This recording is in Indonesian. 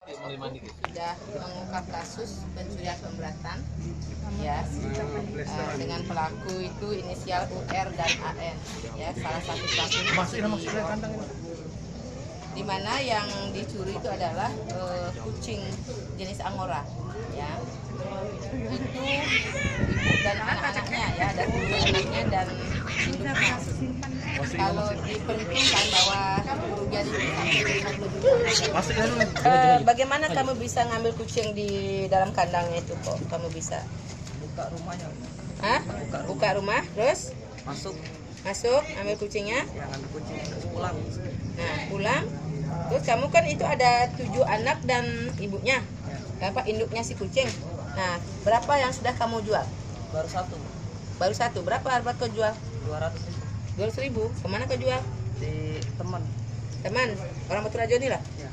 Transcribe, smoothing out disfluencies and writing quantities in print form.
sudah mengungkap kasus pencurian pemberatan ya dengan pelaku itu inisial UR dan AN ya, salah satu pelaku di mana yang dicuri itu adalah kucing jenis Angora ya, itu ibu dan anak-anaknya ya, ada 7 anaknya dan induknya. Kalau diperhitungkan bahwa kerugian itu sampai 50 juta. Bagaimana kamu bisa ngambil kucing di dalam kandangnya itu kok? Kamu bisa buka rumahnya. Hah? Buka rumah, terus masuk ambil kucingnya, Ya, ngambil kucing terus pulang. nah pulang. Terus kamu kan itu ada 7 anak dan ibunya, apa induknya si kucing. Nah, berapa yang sudah kamu jual? Baru satu. Berapa harga kau jual? 200.000 200.000. Kemana kau jual? di teman. Teman orang Batu Rajo ini lah. Ya.